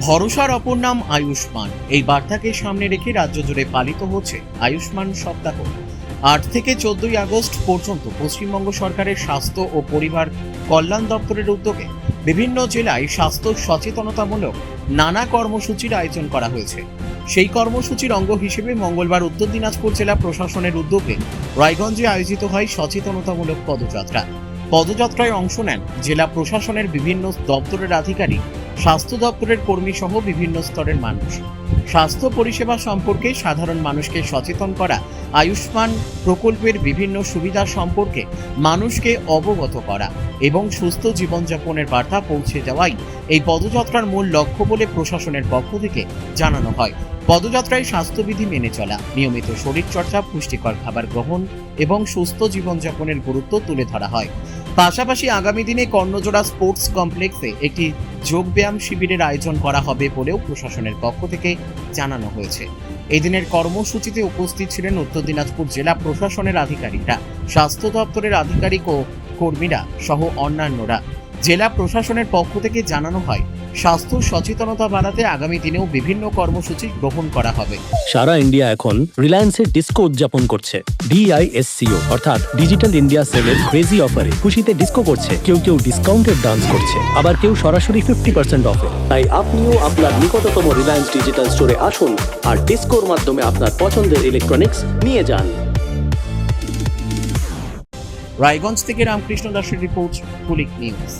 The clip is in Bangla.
ভরসার অপর নাম আয়ুষ্মান। এই বার্তাকে সামনে রেখে রাজ্য জুড়ে পালিত হচ্ছে আয়ুষ্মান সপ্তাহ। 8 থেকে 14 আগস্ট পর্যন্ত পশ্চিমবঙ্গ সরকারের স্বাস্থ্য ও পরিবার কল্যাণ দপ্তরের উদ্যোগে বিভিন্ন জেলায় স্বাস্থ্য সচেতনতামূলক নানা কর্মসূচির আয়োজন করা হয়েছে। সেই কর্মসূচির অঙ্গ হিসেবে মঙ্গলবার উত্তর দিনাজপুর জেলা প্রশাসনের উদ্যোগে রায়গঞ্জে আয়োজিত হয় সচেতনতামূলক পদযাত্রা। পদযাত্রায় অংশ নেন জেলা প্রশাসনের বিভিন্ন দপ্তরের আধিকারিক, স্বাস্থ্য দপ্তরের কর্মী সহ বিভিন্ন স্তরের মানুষ। স্বাস্থ্য পরিষেবা সম্পর্কে সাধারণ মানুষকে সচেতন করা, আয়ুষ্মান প্রকল্পের বিভিন্ন সুবিধা সম্পর্কে মানুষকে অবগত করা এবং সুস্থ জীবনযাপনের বার্তা পৌঁছে যাওয়াই এই পদযাত্রার মূল লক্ষ্য বলে প্রশাসনের পক্ষ থেকে জানানো হয়। পদযাত্রায় স্বাস্থ্যবিধি মেনে চলা, নিয়মিত শরীরচর্চা, পুষ্টিকর খাবার গ্রহণ এবং সুস্থ জীবনযাপনের গুরুত্ব তুলে ধরা হয়। পাশাপাশি আগামী দিনে কর্ণজোড়া স্পোর্টস কমপ্লেক্সে একটি যোগব্যায়াম শিবিরের আয়োজন করা হবে বলেও প্রশাসনের পক্ষ থেকে জানানো হয়েছে। এই দিনের কর্মসূচিতে উপস্থিত ছিলেন উত্তর দিনাজপুর জেলা প্রশাসনের আধিকারিকরা, স্বাস্থ্য দপ্তরের আধিকারিক ও কর্মীরা সহ অন্যান্যরা। জেলা প্রশাসনের পক্ষ থেকে জানানো হয়, স্বাস্থ্য সচেতনতা বাড়াতে আগামী দিনেও বিভিন্ন কর্মসূচি গ্রহণ করা হবে। সারা ইন্ডিয়া এখন রিলায়েন্সের ডিস্কো উদযাপন করছে। DISCO অর্থাৎ ডিজিটাল ইন্ডিয়া সেলের ক্রেজি অফারে খুশিতে ডিস্কো করছে। কেউ ডিসকাউন্টেড ডান্স করছে, আবার কেউ সরাসরি 50% অফে। তাই আপনিও আপনার নিকটতম রিলায়েন্স ডিজিটাল স্টোরে আসুন আর ডিস্কোর মাধ্যমে আপনার পছন্দের ইলেকট্রনিক্স নিয়ে যান। রায়গঞ্জ থেকে রামকৃষ্ণ দাসের রিপোর্ট, কুলিক নিউজ।